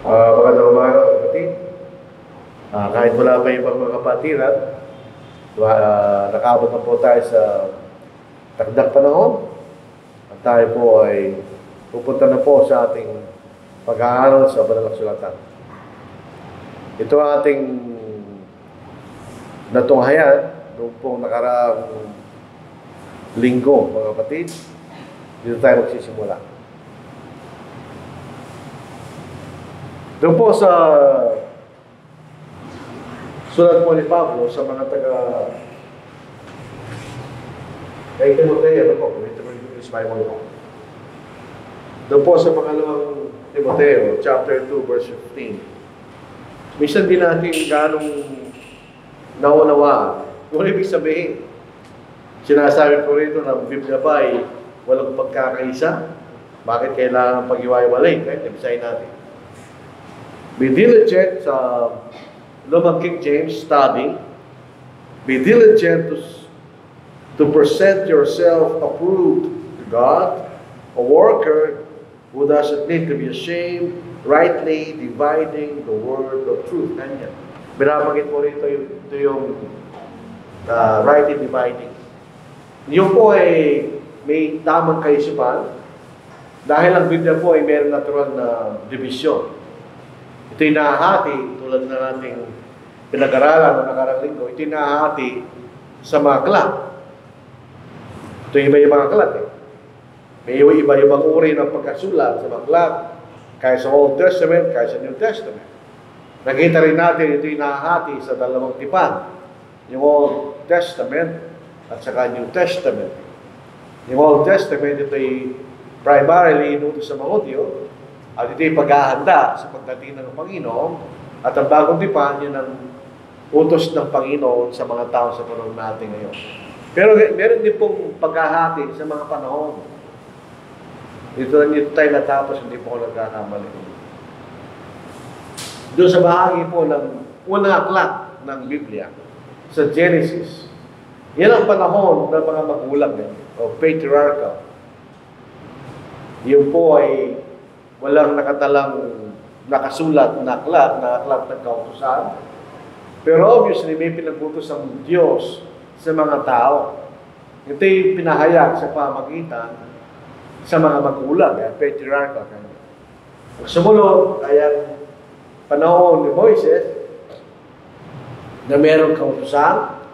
Magandang umaga, kapatid. Kahit wala pa ibang mga kapatiran, nakabot na po tayo sa takdang panahon. At tayo po ay pupunta na po sa ating pag-aaral sa Banal na Kasulatan. Ito ang ating natunghayan noong pong nakaraang linggo, mga kapatid. Dito tayo magsisimula. Doon po sa sulat po ni Pablo sa mga kay Timoteo, doon po sa pangalawang Timoteo, chapter 2, verse 15. Minsan din natin ganong naunawa. Kung ibig sabihin, sinasabi ko rito na ang Biblia ba ay walang pagkakaisa? Bakit kailangan pag-iwaiwalay? Kahit ibisahin natin. Be diligent sa Lumang King James study. Be diligent to present yourself approved to God, a worker who doesn't need to be ashamed, rightly dividing the word of truth. Ganyan. Binabagit po rito yung rightly dividing. Yung po ay may tamang kaisipan dahil ang Biblia po ay mayroong natural na division. Ito'y nahahati, tulad na nating pinag-aralan ng nakarang linggo, ito'y nahahati sa mga aklat. Ito'y iba-ibang aklat eh. May iba-ibang uri ng pagkasulat sa mga aklat, kaya sa Old Testament, kaya sa New Testament. Nakita rin natin, ito'y nahahati sa dalawang tipan. Yung Old Testament at saka New Testament. Yung Old Testament, ito'y primarily inutos sa mga Hudyo, at ito'y paghahanda sa pagdating ng Panginoon. At ang bagong tipan, yun ang utos ng Panginoon sa mga tao sa panahon natin ngayon. Pero meron din pong paghahati sa mga panahon. Dito tayo natapos, hindi po ako nagkakamali. Doon sa bahagi po ng unang aklat ng Biblia, sa Genesis, yan ang panahon ng mga magulang o patriarchal. Yun po ay walang nakatalang nakasulat na aklat ng kautusan. Pero obviously, may pinag-utos ang Diyos sa mga tao. Ito'y pinahayag sa pamagitan sa mga magulang, patriarchal. Sumunod ay ang panahon ni Moises na mayroong kautusan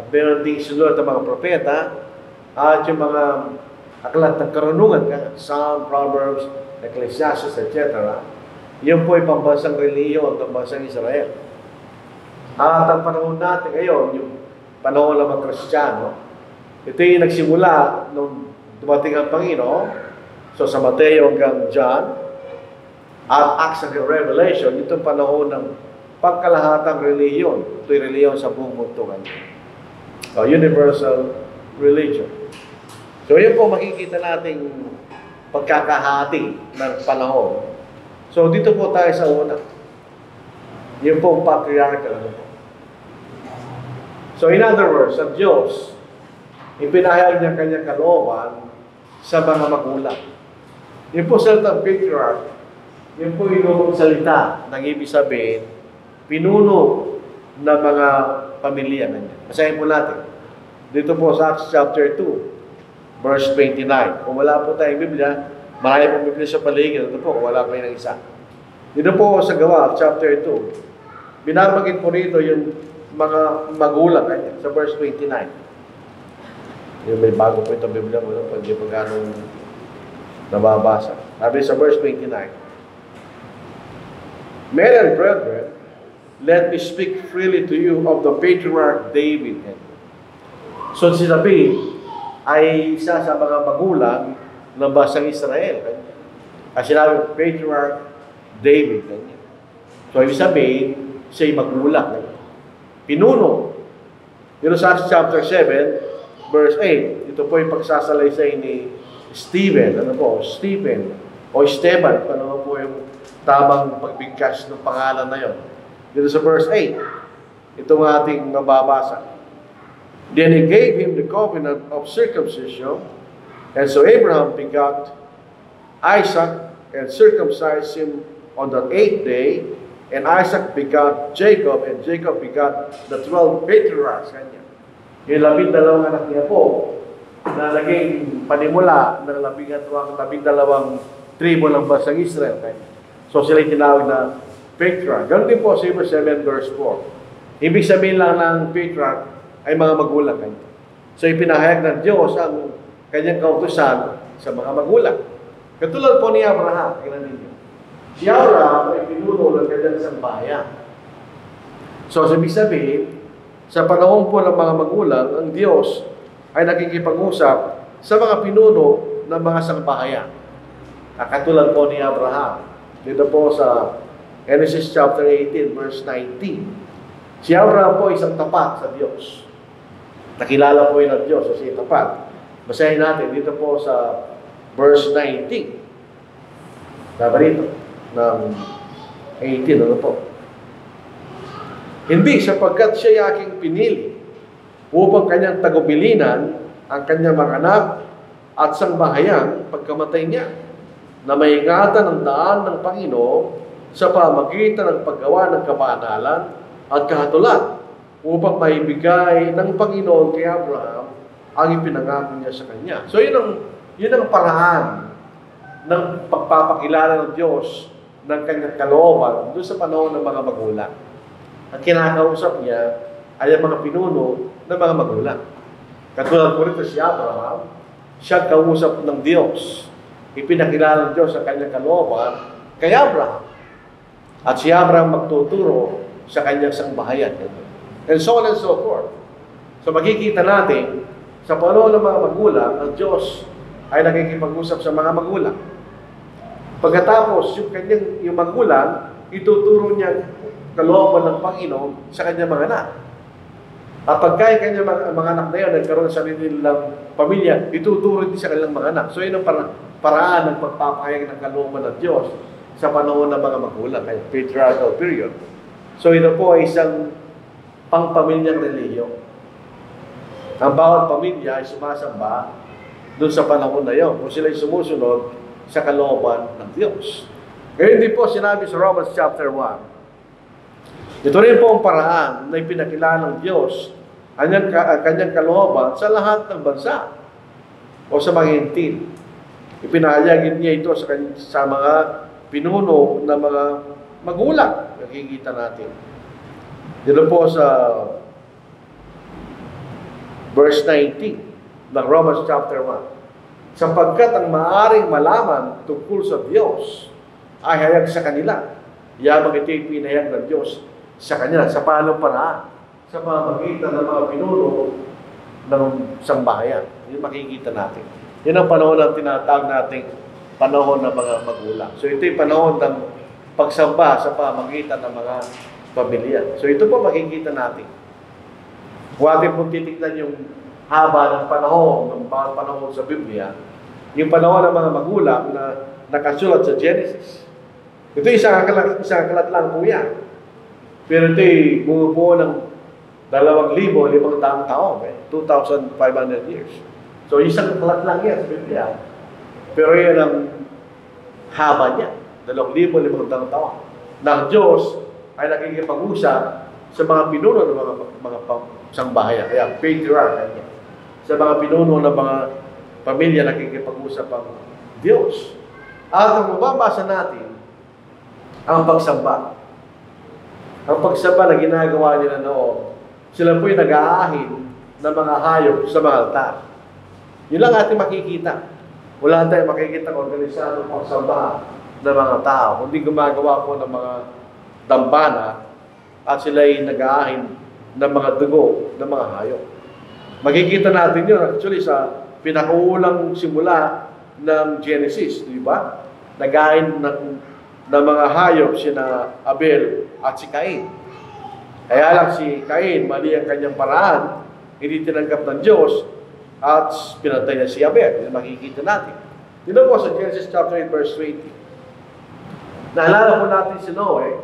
at mayroong ding sunod ng mga propeta at yung mga aklat ng karunungan, Psalm, Proverbs, Ecclesiastes, etc. Yun po ay pambansang reliyon ng bansang Israel. At ang panahon natin ngayon, yung panahon ng mga Kristiyano, ito yung nagsimula nung dumating ang Panginoon. So sa Mateo hanggang John, at Acts hanggang Revelation, itong panahon ng pagkalahatang reliyon. Ito yung reliyon sa buong mundo. So, universal religion. So yun po makikita nating pagkakahati ng panahon. So, dito po tayo sa una. Yung pong patriarchal. So, in other words, ang Diyos, ipinahayag niya kanyang kalooban sa mga magulang. Yung po salitang patriarch, yung po yung salita ng ibig sabihin, pinuno ng mga pamilya. Basahin po natin. Dito po sa Acts chapter 2, verse 29. Kung wala po tayong Biblia, marami pong Biblia sa paligid. Ito po, wala kayo ng isa. Dito po sa Gawa, chapter 2. Binabagit po rito yung mga magulang sa verse 29. Yung may bago po itong Biblia mo, pag di pa ganong nababasa. Sabi sa verse 29. Men and brethren, let me speak freely to you of the patriarch David. So sinabi, ay isa sa mga magulang ng bansang Israel. Kasi sinabi, patriarch David. So, ibig sabihin, siya'y magulang. Pinuno. Pero sa chapter 7, verse 8, ito po yung pagsasalaysay ni Stephen. Ano po? Stephen. O Esteban. Ano po yung tamang pagbigkas ng pangalan na yun. Dito sa verse 8, itong ating nababasa. Then he gave him the covenant of circumcision, and so Abraham begot Isaac and circumcised him on the 8th day, and Isaac begot Jacob, and Jacob begot the 12 patriarchs. Kanya. Yung 12 anak niya po, na naging panimula ng 12 tribo ng bansang Israel. Kanya. So sila tinawag na patriarch. Ganun din po sa Hebrews 7 verse 4. Ibig sabihin lang ng patriarch ay mga magulang. Kanya. So ipinahayag ng Diyos ang kanyang kautusan sa mga magulang. Katulad po ni Abraham, tingnan ninyo. Si Abraham ay pinuno ng kanyang isang bayan. So, ibig sabihin, sa panahon po ng mga magulang, ang Diyos ay nakikipag-usap sa mga pinuno ng mga sangbahayan. Katulad po ni Abraham. Dito po sa Genesis chapter 18, verse 19. Si Abraham po isang tapat sa Diyos. Nakilala po yun ng Diyos kasi tapat. Basahin natin dito po sa verse 19. Dapat rito, ng 18, ano po? Hindi, sapagkat siya aking pinili upang kanyang tagubilinan ang kanyang mga anak at sangbahayan pagkamatay niya, na maingatan ang daan ng Panginoon sa pamagitan ng paggawa ng kabanalan at kahatulan, upang maibigay ng Panginoon kay Abraham ang ipinangako niya sa kanya. So yun ang paraan ng pagpapakilala ng Diyos ng kanyang kalooban doon sa panahon ng mga magulang. Ang kinakausap niya ay ang mga pinuno ng mga magulang. Katulad po rito si Abraham, siya kausap ng Diyos. Ipinakilala ng Diyos ang kanyang kalooban kay Abraham. At si Abraham magtuturo sa kanyang sangbahayan. And so on and so forth. So makikita natin, sa panahon ng mga magulang, ang Diyos ay nakikipag-usap sa mga magulang. Pagkatapos, yung magulang, ituturo niya kalooban ng Panginoon sa kanyang mga anak. At pagka yung kanyang mga anak na yun, nagkaroon sa sarili nilang pamilya, ituturo din sa kanilang mga anak. So yun ang paraan ng pagpapahayag ng kalooban ng Diyos sa panahon ng mga magulang, kaya patriarchal period. So ito po ay isang pangpamilyang relihiyon. Ang bawat pamilya ay sumasamba doon sa panahon na yun, kung sila ay sumusunod sa kalooban ng Diyos. Ngayon din po sinabi sa Romans chapter 1. Ito rin po ang paraan na ipinakilala ng Diyos ang kanyang kalooban sa lahat ng bansa o sa mga hintil. Ipinahayagin niya ito sa mga pinuno na mga magulang. Nakikita natin. Dito po sa verse 19 ng Romans chapter 1. Sapagkat ang maaring malaman tungkol sa Diyos ay hayag sa kanila. Yamang ito'y pinahayag ng Diyos sa kanila. Sa paano paraan? Sa pamagitan ng mga pinuno ng sambahayan. Yung makikita natin. Yan ang panahon na tinatawag nating panahon ng mga magulang. So ito'y panahon ng pagsamba sa pamagitan ng mga pamilya. So ito po makikita natin. Kung atin pong titignan yung haba ng panahon, ng bawat panahon sa Biblia, yung panahon ng mga magulang na nakasulat sa Genesis. Ito isang akalat lang po yan. Pero ito'y bumubuo ng 2,500 taon. 2,500 years. So isang akalat lang yan sa Biblia. Pero yan ang haba niya. 2,500 taon. Ng Diyos ay nakikipag-usap sa mga pinuno ng mga sangbahayan. Kaya patriarch niya. Sa mga pinuno ng mga pamilya nakikipag-usap ang Diyos. At kung mababasa natin ang pagsamba. Ang pagsamba na ginagawa nila noon, sila po'y nag-aahin ng mga hayop sa mga altar. Yun lang ating makikita. Wala tayong makikita ng organisadong pagsamba ng mga tao. Kundi gumagawa po ng mga dambana at sila'y nag-aahin ng mga dugo ng mga hayop. Makikita natin yun actually sa pinakaulang simula ng Genesis, di ba? Nag-aahin ng mga hayop sina Abel at si Cain. Kaya lang si Cain, mali ang kanyang paraan, hindi tinanggap ng Diyos at pinatay niya si Abel. Yan makikita natin. Dito po sa Genesis chapter 8 verse 20. Naalala po natin si Noe.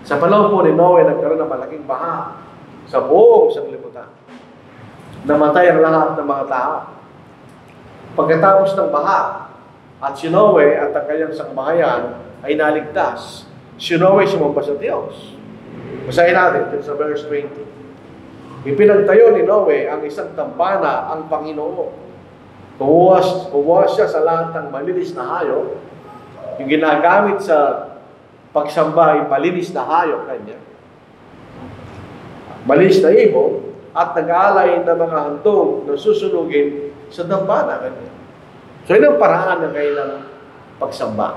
Sa panahon po ni Noe, nagkaroon ng malaking baha sa buong sanglibutan. Namatay ang lahat ng mga tao. Pagkatapos ng baha, At si Noe at ang kanyang sangbahayan ay naligtas. Si Noe sumamba sa Diyos. Basahin natin sa verse 20. Ipinagtayo ni Noe ang isang tampana ang Panginoon. Kumuha siya sa lahat ng malinis na hayop. Yung ginagamit sa pagsamba ay malinis na hayop kanya. Malinis na ibon at nag-aalay ng mga handog na susunugin sa tampana kanya. So yun ang paraan ng kailang pagsamba.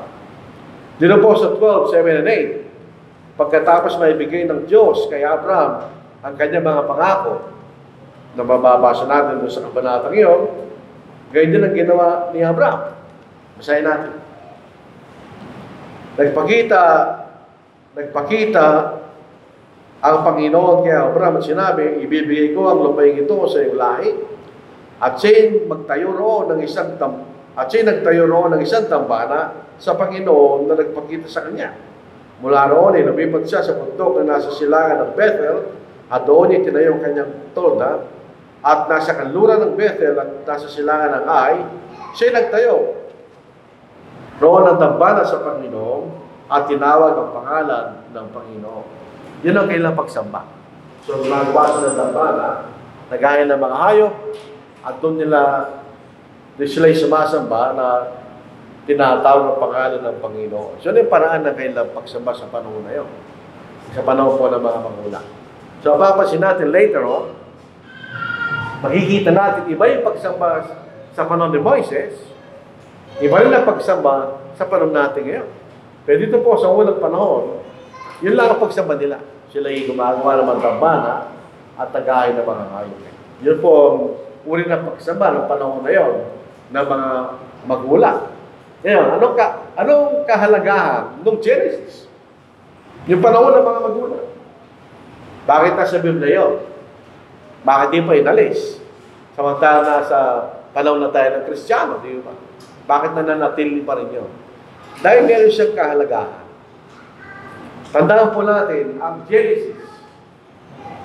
Dito po sa 12, 7 and 8, pagkatapos maibigay ng Diyos kay Abraham ang kanyang mga pangako, na mababasa natin doon sa kabanatang iyon, gayon din ang ginawa ni Abraham. Basahin natin. Nagpakita ang Panginoon kay Abraham at sinabi, ibibigay ko ang lupaing ito sa iyong lahi, at siya'y nagtayo roon ng isang tambana sa Panginoon na nagpakita sa kanya. Mula roon ay lumipat siya sa bundok na nasa silangan ng Bethel, at doon niya tinayo ang kanyang tolda, at nasa kanluran ng Bethel at nasa silangan ng Ai, siya'y nagtayo roon ang tambana sa Panginoon at tinawag ang pangalan ng Panginoon. Yun ang kailang pagsamba. So, magawa sa ng tambana, nagaya ng mga hayop, at doon sila'y sumasamba na tinatawag ang pangalan ng Panginoon. So, yun yung paraan ng kailang pagsamba sa panahon na yun. Sa panahon po ng mga magulang. So, papasin natin later on, makikita natin iba yung pagsamba sa panahon ni Moises, iba rin ang pagsamba sa panahon natin ngayon. Pero dito po sa unang panahon, yun lang ang pagsamba nila. Sila ay gumagawa ng mga tambana at tagahin ng mga hayop. Yun po ang uri ng pagsamba ng panahon na yun ng mga magulang. Ngayon, anong kahalagahan ng Genesis? Yung panahon ng mga magulang. Bakit nasa Biblia yun? Bakit di pa inalis? Samantala na sa panahon na tayo ng Kristiyano, di ba? Bakit nananatili pa rin yun? Dahil meron siyang kahalagahan. Tandaan po natin, ang Genesis,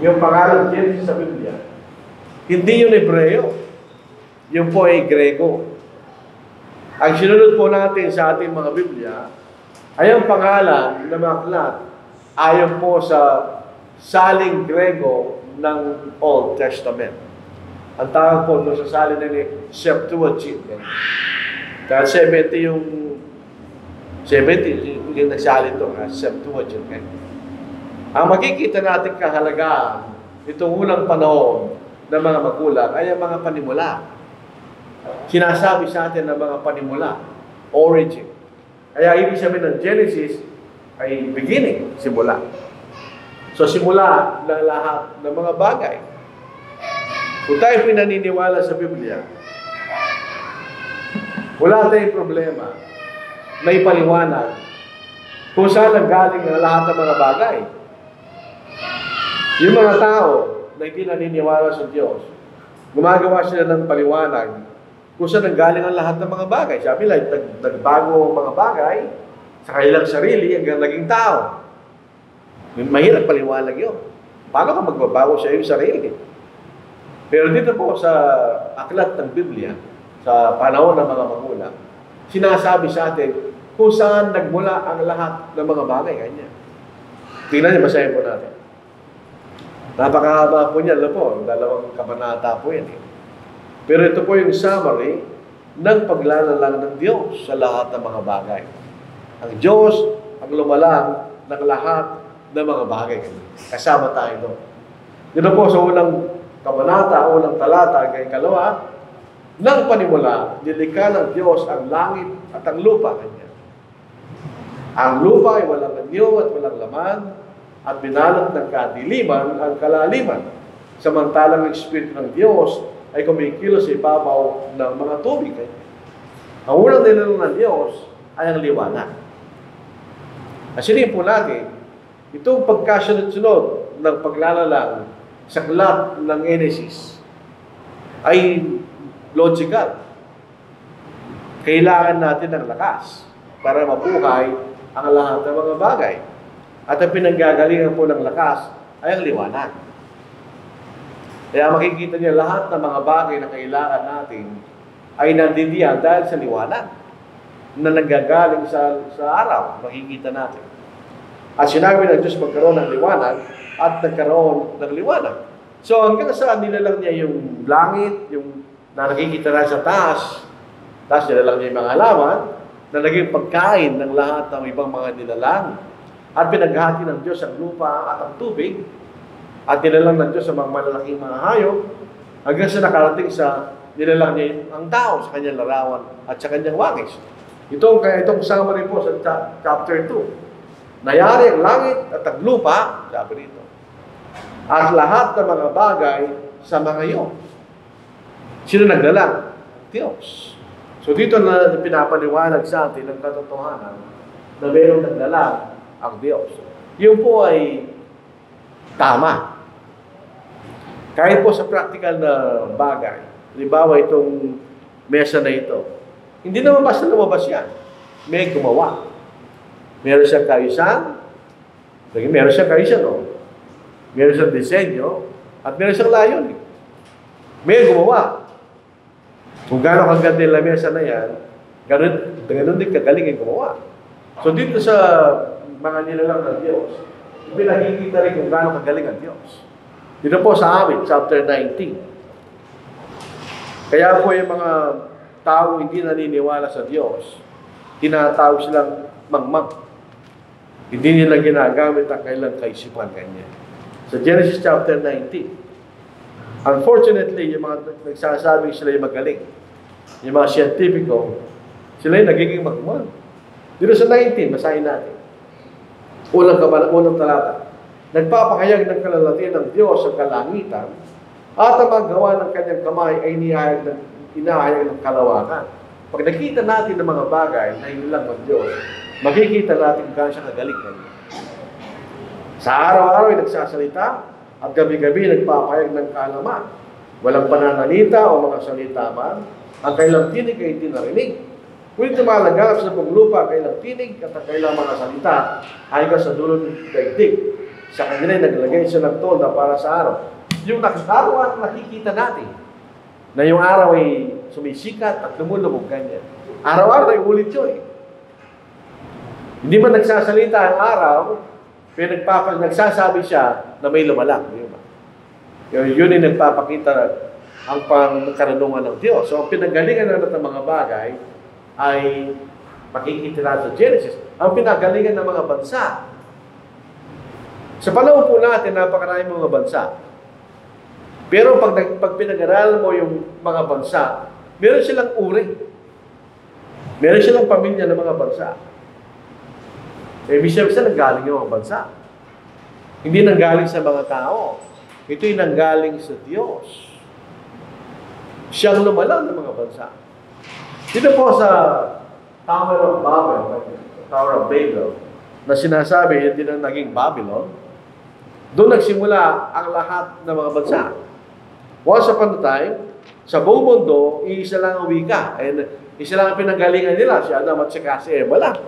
yung pangalan Genesis sa Biblia, hindi yun Hebreo. Yung po ay Grego. Ang sinunod po natin sa ating mga Biblia, ay ang pangalan ng mga aklat ayon po sa saling Grego ng Old Testament. Ang tawag po doon sa salin na ni Septuagint. Dahil 70 yung nagsalin ito, Septuagint. Ang makikita natin kahalagaan itong unang panahon ng mga magulang ay ang mga panimula. Sinasabi sa atin ng mga panimula, origin. Kaya ibig sabihin ng Genesis ay beginning, simula. So simula ng lahat ng mga bagay. Kung tayo pinaniniwala sa Biblia, wala tayong problema na ipaliwanag kung saan nanggaling ang lahat ng mga bagay. Yung mga tao na hindi naniniwala sa Diyos, gumagawa sila ng paliwanag kung saan nanggaling ang lahat ng mga bagay. Sabi lang, nagbago ang mga bagay sa kanilang sarili hanggang naging tao. Mahirap paliwanag yun. Paano ka magbabago sa iyong sarili? Pero dito po sa aklat ng Biblia, sa panahon ng mga magulang, sinasabi sa atin kung saan nagmula ang lahat ng mga bagay. Kanya. Tingnan niyo, basahin po natin. Napakahaba po niyan, po. Dalawang kabanata po yan. Pero ito po yung summary ng paglalalang ng Diyos sa lahat ng mga bagay. Ang Diyos ang lumalang ng lahat ng mga bagay. Kasama tayo doon. Dito po sa unang kabanata, unang talata, hanggang ikalawa, ng panimula, nilikha ng Diyos ang langit at ang lupa kanya. Ang lupa ay walang anyo at walang laman, at binalot ng kadiliman ang kalaliman. Samantalang ang Espiritu ng Diyos ay kumikilos sa ibabaw ng mga tubig. Ang unang nilalang ng Diyos ay ang liwanag. Asinin po natin, itong pagkasunod-sunod ng paglalalang sa aklat ng Genesis ay logical. Kailangan natin ng lakas para mabuhay ang lahat ng mga bagay. At ang pinanggagalingan po ng lakas ay ang liwanag. Kaya makikita niyo lahat ng mga bagay na kailangan natin ay nandidiyan dahil sa liwanag. na nanggagaling sa araw, makikita natin. At sinabi ng Diyos magkaroon ng liwanag at nagkaroon ng liwanag. So hanggang saan nilalang niya yung langit, yung na nakikita na sa taas, tapos nilalang niya yung mga halaman, na naging pagkain ng lahat ng ibang mga nilalang. At pinaghati ng Diyos ang lupa at ang tubig, at nilalang ng Diyos ang mga malalaking mga hayop, hanggang sa nakarating sa nilalang niya ang tao sa kanyang larawan at sa kanyang wangis. Itong summary po sa chapter 2. Nayari ang langit at ang lupa, sabi rito, at lahat ng mga bagay sa mga iyo. Sino nagdala? Diyos. So dito na pinapaliwanag sa atin ang katotohanan na mayroong nagdala ang Diyos. Yun po ay tama. Kahit po sa practical na bagay, halimbawa itong mesa na ito, hindi naman basta lumabas yan. May gumawa. Meron siyang kaayusan, meron siyang kaayusan, no? Meron siyang disenyo, at meron siyang layunin. May gumawa. Kung gano'ng kaganda yung lamesa na yan, ganun din kagaling yung gumawa. So dito sa mga nilalang ng Diyos, pinakikita rin kung gano'ng kagaling ang Diyos. Dito po sa amin, chapter 19. Kaya po yung mga tao hindi naniniwala sa Diyos, tinatawag silang mangmang. Hindi nila ginagamit ang kailang kaisipan ganyan. Sa Genesis chapter 19, unfortunately, yung mga nagsasabing sila yung magaling, yung mga siyentipiko, sila yung nagiging magmang. Dito sa 19, basahin natin. Unang talata. Nagpapahayag ng kalalatian ng Diyos sa kalangitan, at ang magawa ng kanyang kamay ay inahayag ng kalawakan. Pag nakita natin ng mga bagay na inilang ng Diyos, makikita natin kung siya kagaling kanya. Sa araw-araw ay nagsasalita, at gabi-gabi nagpapahayag ng kaalaman. Walang pananalita o mga salita man, ang kailang tinig ay hindi narinig. Ngunit lumalaganap sa buong lupa ang kailang tinig at ang kailang mga salita hanggang sa dulo ng daigdig. Sa kanila ay naglagay siya ng tolda para sa araw. Yung araw-araw nakikita natin na yung araw ay sumisikat at lumulubog ganyan. Araw-araw ay ulit yun. Hindi man nagsasalita ang araw, pero nagsasabi siya na may lumalang. Yun ay nagpapakita ang pangkarunungan ng Diyos. So, ang pinagalingan natin ng mga bagay ay makikita natin sa Genesis. Ang pinagalingan ng mga bansa. Sa panahon po natin, napakaraming mga bansa. Pero pag pinag-aralan mo yung mga bansa, meron silang uri. Meron silang pamilya ng mga bansa. Ibig sabihin, nanggaling yung mga bansa. Hindi nanggaling sa mga tao. Ito'y nanggaling sa Diyos. Siyang lumalang ng mga bansa. Dito po sa Tower of Babel, na sinasabi, hindi na naging Babylon, doon nagsimula ang lahat ng mga bansa. Once upon a time, sa buong mundo, iisa lang ang wika. And isa lang ang pinanggalingan nila, si Adam at si Eva lang.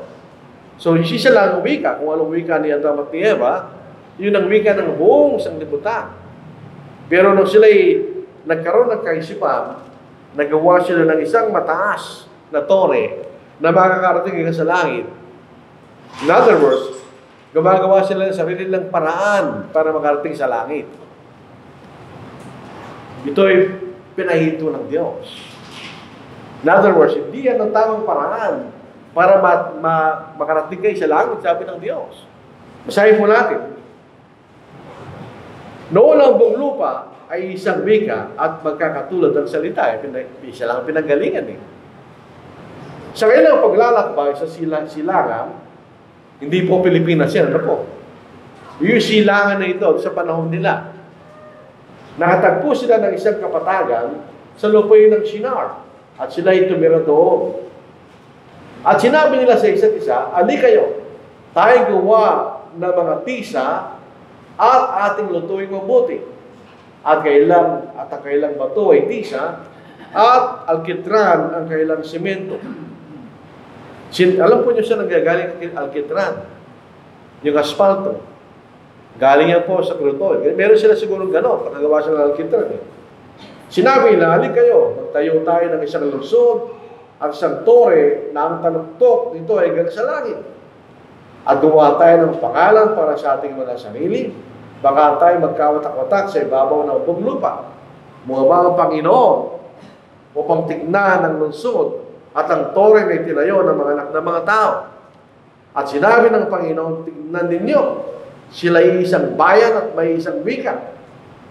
So, isa lang ang wika. Kung anong wika ni Adam at ni Eva, yun ang wika ng buong sanglibutan. Pero nung sila'y nagkaroon ng kaisipan, nagawa sila ng isang mataas na tore na makakarating hanggang sa langit. In other words, gumagawa sila ng sarili nilang paraan para makarating sa langit. Ito ay pinahito ng Diyos. In other words, hindi yan ang tamang paraan para makarating kayo sa langit, sabi ng Diyos. Basahin po natin. Noon ang buong lupa ay isang wika at magkakatulad ng salita. Isa lang ang pinanggalingan eh. Sa kailang paglalakbay sa silangan, hindi po Pilipinas yan, ano po? Yung silangan na ito sa panahon nila. Nakatagpo sila ng isang kapatagan sa lupain ng Shinar. At sila ay tumira doon. At sinabi nila sa isa't isa, "Ali kayo, tayo gawa ng mga tisa at ating lutuing mabuti. At ang kailang bato ay tisa at alkitran ang kailang simento." Alam po niyo siya nanggagaling alkitran. Yung asfalto. Galing yan po sa crudo. Meron sila siguro gano'n, pagkagawa sila ng alkitran. Sinabi nila, "Halik kayo, magtayo tayo ng isang lungsod at isang tore na ang taluktok nito ay hanggang sa langit. At gumawa tayo ng pangalan para sa ating mga sarili, baka tayo magkawatak-watak sa ibabaw ng buong lupa. Mga Panginoon, upang tignan ang lungsod at ang tore na itinayo ng mga anak ng mga tao. At sinabi ng Panginoon, tignan ninyo, sila ay isang bayan at may isang wika.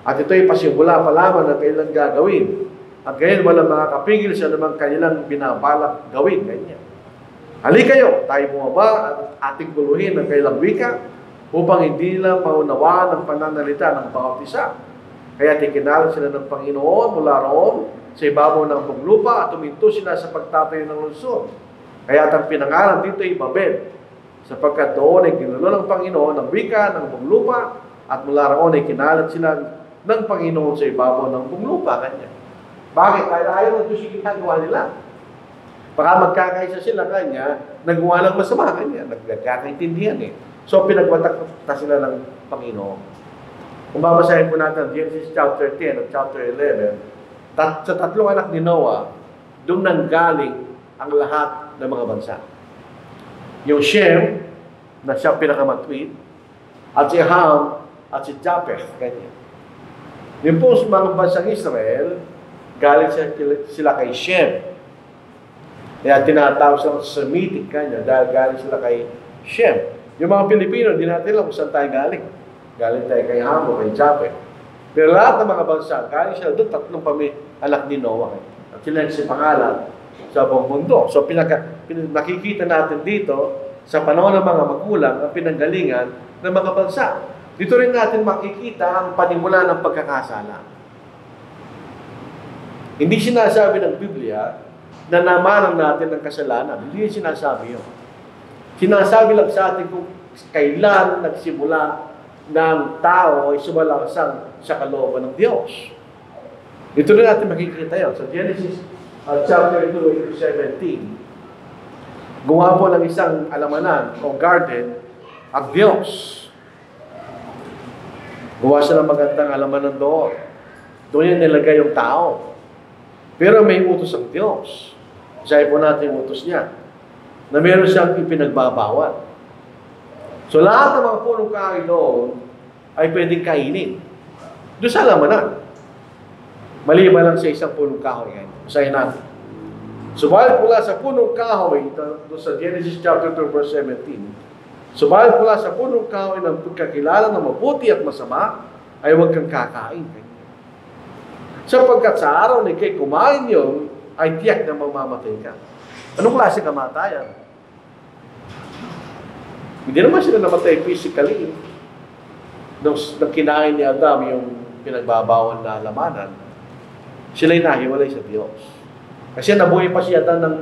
At ito'y pasimula pa lamang na kailan gagawin. At ngayon walang makakapigil sa namang kanilang binabalak gawin. Ganyan. Halika kayo, tayo bumaba at ating guluhin ang kailang wika upang hindi nila maunawaan ang pananalita ng bawat isa. Kaya tikinalan sila ng Panginoon mula roon sa ibabaw ng buong lupa at tuminto sila sa pagtatayo ng lungsod. Kaya ang pinangalan dito ay Babel, sapagkat doon ay ginulo ng Panginoon ang wika ng buong lupa at mula roon ay kinalat sila ng Panginoon sa ibabaw ng buong lupa. Kanya. Bakit? Dahil ayaw ng Diyos yung ginagawa nila. Baka magkakaisa sila kanya, nagawa ng masama kanya, nagkakaintindihan eh. So pinagwatak na sila ng Panginoon. Kung babasahin po natin Genesis chapter 10 at chapter 11, sa tatlong anak ni Noah, doon nanggaling ang lahat ng mga bansa. Yung Shem, na siya pinakamatwid, at si Ham, at si Japheth, ganyan. Yung po mga bansang Israel, galing sila kay Shem. Kaya tinatawag silang Semitic kanya dahil galing sila kay Shem. Yung mga Pilipino, hindi natin alam kung saan tayo galing. Galing tayo kay Ham o kay Japheth. Pero lahat ng mga bansa, galing sila doon, tatlong anak ni Noah. At sila si pangalan sa buong mundo. So nakikita natin dito, sa panahon ng mga magulang, ang pinanggalingan ng mga bansa. Dito rin natin makikita ang panimula ng pagkakasala. Hindi sinasabi ng Biblia na namanan natin ng kasalanan. Hindi sinasabi yun. Sinasabi lang sa atin kung kailan nagsimula ng tao ay sumalasang sa kalooban ng Diyos. Dito rin natin makikita yun. Sa Genesis chapter 2, verse 17, gumawa po ng isang alamanan o garden ang Diyos. Gawa siya ng magandang alamanan doon. Doon niya nilagay yung tao. Pero may utos ang Diyos. Isahin po natin yung utos niya. Na meron siyang ipinagbabawal. So lahat ng mga punong kahoy doon ay pwedeng kainin. Doon sa alamanan. Maliban lang sa isang punong kahoy. Isahin natin. Subalit mula sa punong kahoy, doon sa Genesis chapter 2 verse 17, subalit mula sa punong kahoy ng pagkakilala ng mabuti at masama, ay huwag kang kakain. Sapagkat sa araw ni kay kumain yun, ay tiyak na mamamatay ka. Anong klase kamatayan? Hindi naman sila namatay physically. Nung kinain ni Adam yung pinagbabawal na lamanan, sila'y nahiwalay sa Diyos. Kasi nabuhay pa siya ng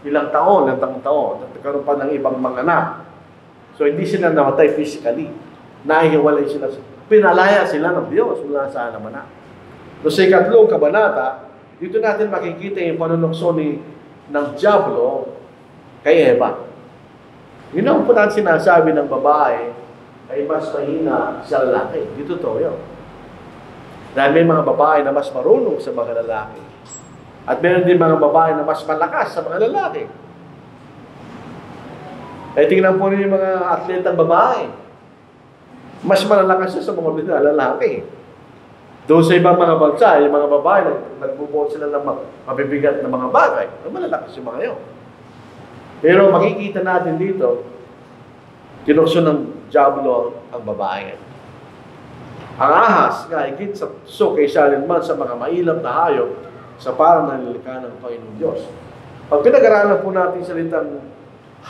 ilang taon, nagkaroon pa ng ibang mga anak. So hindi sila namatay physically. Nahihiwalay sila. Pinalaya sila ng Diyos mula sa alamanan. So sa ikatlong kabanata, dito natin makikita yung panunokso ng Diablo kay Eva. Yun ang po natin sinasabi ng babae ay mas mahina sa lalaki. Dito to yun. Dahil may mga babae na mas marunong sa mga lalaki. At meron din mga babae na mas malakas sa mga lalaki. Ay tingnan po rin yung mga atletang babae. Mas malalakas sa mga lalaki. Doon sa ibang mga bansa, yung mga babae, nagbubuot sila ng mabibigat na mga bagay. Malalakas yung mga yun. Pero makikita natin dito, tinukso ng Diablo ang babae. Ang ahas, nga, higit sa so kaysa man sa mga mailap na hayop, sa parang nalilikha ng Panginoon Diyos. Pag pinag-aralan po natin salitang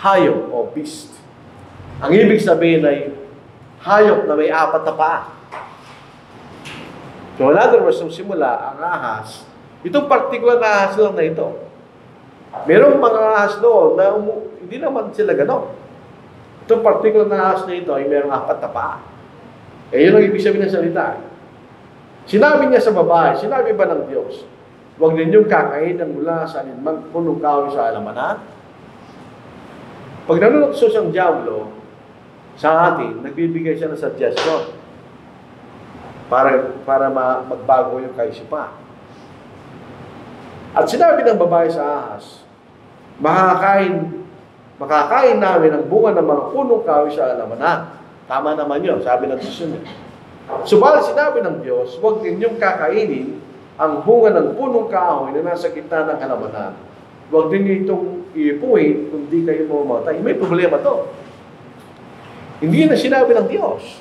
hayop o beast, ang ibig sabihin ay hayop na may apat na paa. So in other words, nung simula, ang ahas, itong particular na ahas lang na ito. Merong mga ahas doon na hindi naman sila gano'n. Itong particular na ahas na ito ay merong apat na paa. Eh yun ang ibig sabihin ng salita. Sinabi niya sa babae, sinabi ba ng Diyos, huwag ninyong kakainan mula sa alinmang punong kahoy sa alamanan. Pag nanunokso siyang Diablo sa atin, nagbibigay siya ng suggestion para magbago yung kaisipan. At sinabi ng babae sa ahas, makakain namin ang bunga ng mga punong kahoy sa halamanan. Tama naman yun, sabi ng susunod. Subalit sinabi ng Diyos, huwag ninyong kakainin ang bunga ng punong kahoy na nasa gitna ng halamanan. Huwag din niyo itong iipuin kung di kayo mamamatay. May problema to. Hindi na sinabi ng Diyos.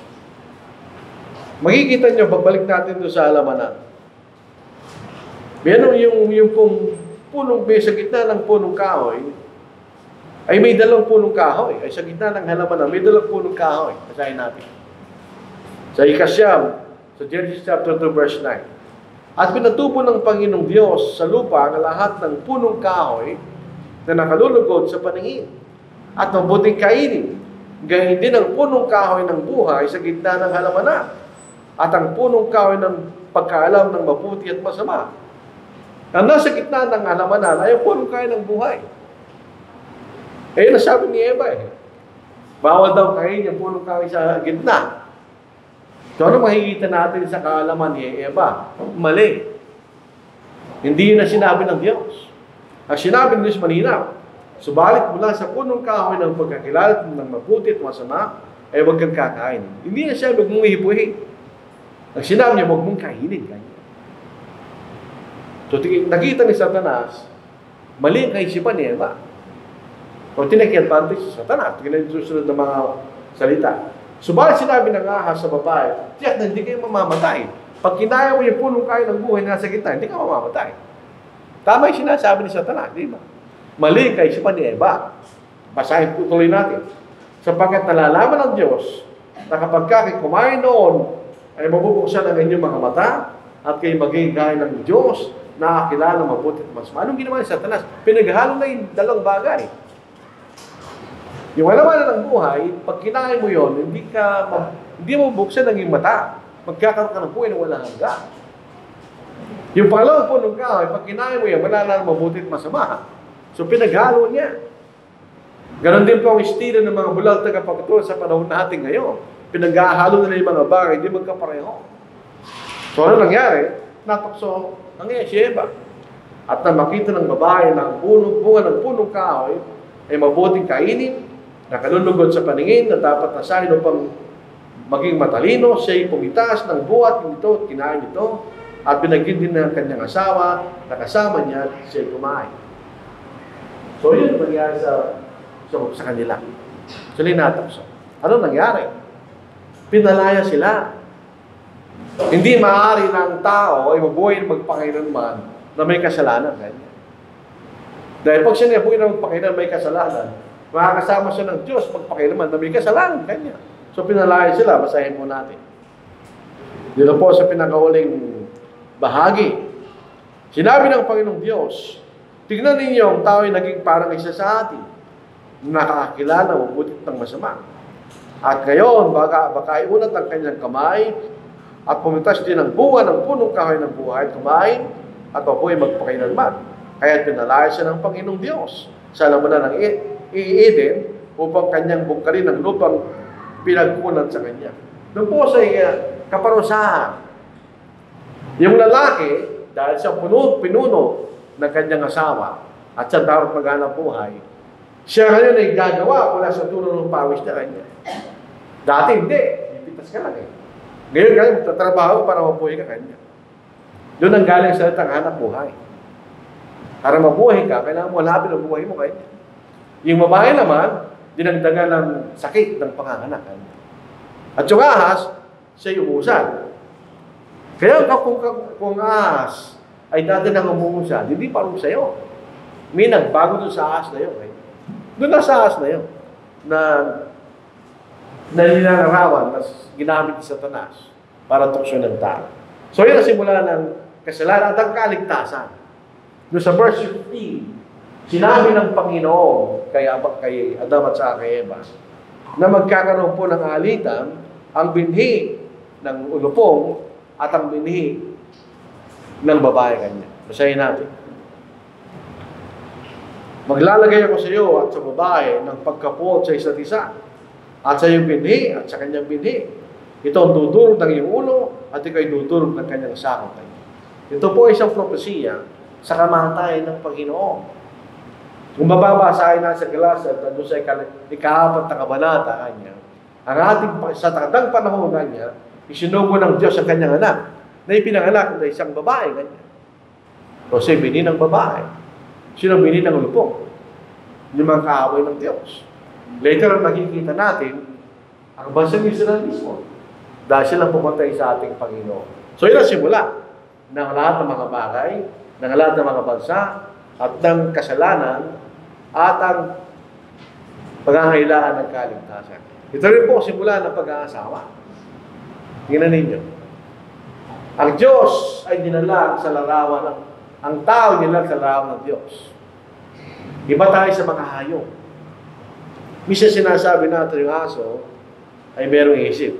Makikita nyo, pagbalik natin doon sa halamanan. Meron yung punong sa gitna ng punong kahoy, ay may dalawang punong kahoy. Ay sa gitna ng halamanan, may dalawang punong kahoy. Basahin natin. Sa Ikasyam, sa Genesis chapter 2, verse 9. At pinatubo ng Panginoong Diyos sa lupa ang lahat ng punong kahoy na nakalulugod sa paningin at mabuting kainin. Gayon din ang punong kahoy ng buhay sa gitna ng halamanan at ang punong kahoy ng pagkaalam ng mabuti at masama. Ang nasa gitna ng halamanan ay ang punong kahoy ng buhay. Eh, nasabi ni Eva bawal daw kainin yung punong kahoy sa gitna. So, ano makikita natin sa kaalaman ni Eva? Mali. Hindi yun na sinabi ng Diyos. Ang sinabi ng Diyos malinaw, subalit mula sa punong kahoy ng pagkakilala ng mabuti at masama, ay huwag kang kakain. Hindi na siya huwag mong ihipuhin. Ang sinabi niya, huwag mong kainin. So, nakita ni Satanas, mali ang kaisipan ni Eva. O tinag-advantage si Satanas. Tingnan yung susunod na mga salita. Subalit sinabi ng ahas sa babae, tiyak na hindi kayo mamamatay. Pag kinaya mo yung punong kahoy ng buhay na nasa gitna, hindi ka mamamatay. Tama yung sinasabi ni Satanas, di ba? Mali ang kaisipan ni Eva. Basahin tuloy natin. Sapagkat nalalaman ng Diyos na kapag kayo kumain noon, ay mabubuksan ang inyong mga mata at kayo maging gaya ng Diyos na kakilala mabuti at masama. Anong ginawa ni Satanas? Pinaghalo na yung dalawang bagay. Yung alaman ng buhay, pag kinain mo yon, hindi mo buksan ang iyong mata. Magkakaroon ka ng buhay na walang hanggan. Yung pangalawang punong kahoy, pag kinain mo yan, malala na mabuti at masama. So pinaghalo niya. Ganon din po ang estilo ng mga bulag tagapagtulong sa panahon natin ngayon. Pinaghahalo nila yung mga bagay, hindi magkapareho. So ano nangyari? Natakso ang si Eva. At na makita ng babae na ang bunga ng punong kahoy ay mabuting kainin, nakalulugod sa paningin na dapat nasahin upang maging matalino, siya'y pumitas ng buhat nito at kinain ito at binagin din ng kanyang asawa na kasama niya siya'y kumain. So yun nangyari sa kanila. Sila natakso. Ano nangyari? Pinalaya sila. Hindi maaari ng tao ay mabuhay na magpakailanman na may kasalanan. Ganyan. Dahil pag siya nabuhay na magpakailanman may kasalanan, makakasama siya ng Diyos magpakailanman na may kasalanan. Ganyan. So pinalaya sila. Basahin po natin. Dito po sa pinakahuling bahagi. Sinabi ng Panginoong Diyos, tignan ninyo ang tao ay naging parang isa sa atin, nakakakilala mabuti ng masama. At ngayon, baka iunat ang kanyang kamay at pumitas din ang bunga ng punong kahoy ng buhay, kumain at mabuhay magpakailanman. Kaya pinalaya siya ng Panginoong Diyos sa lamunan ng Eden upang kanyang bungkalin ang lupang pinagkunan sa kanya. Doon po sa kaparusahan, yung lalaki, dahil siya pinuno ng kanyang asawa at siya dapat maghanap buhay, siya ngayon ay gagawa mula sa tulong ng pawis na kanya. Dati hindi. Ipitas ka lang eh. Ngayon kayo magtatrabaho para mabuhay ka kanya. Doon ang galing sa salitang hanap buhay. Para mabuhay ka, kailangan mo halapin ang buhay mo kanya. Yung babae naman, dinagdagan ng sakit ng panganganak. At yung ahas, siya yung umusad. Kaya kung ahas ay dati nang umusad, hindi parang sa'yo. May nagbago doon sa ahas na yun. Doon na sa ahas na yun. Na ninanarawan, tapos ginamit ni Satanas para tukso ng tao. So yun ang simula ng kasalanan at ang kaligtasan. Doon sa verse 15, sinabi ng Panginoon kay Adam at sa kay Eva na magkakaroon po ng alitan ang binhi ng ulupong at ang binhi ng babae kanya. Basahin natin. Maglalagay ako sa iyo at sa babae ng pagkapuot sa isa't isa at sa iyong binhi at sa kanyang binhi. Ito ang dudurog ng iyong ulo at ikaw ay dudurog ng kanyang sakop. Ito po ay isang propesiya sa kamatayan ng Panginoon. Kung mababasahin na sa Galatia, doon sa ika-4 na kabanata kanya, ang ating, sa takdang panahon kanya, isinugo ng Diyos ang kanyang anak, na ipinanganak na isang babae kanya. Kasi bini ng babae. Sino bini ng lupok? Yung mga kaaway ng Diyos. Later, makikita natin, ang bansang Israel mismo, dahil silang pumatay sa ating Panginoon. So, yun ang simula ng lahat ng mga bagay, ng lahat ng mga bansa, at ng kasalanan, at ang pangangailangan ng kaligtasan. Ito rin po simula ng pag-aasawa. Tingnan ninyo. Ang Diyos ay dinala sa larawan ang tao dinala sa larawan ng Diyos. Iba tayo sa mga hayop. Minsan sinasabi natin yung aso ay merong isip.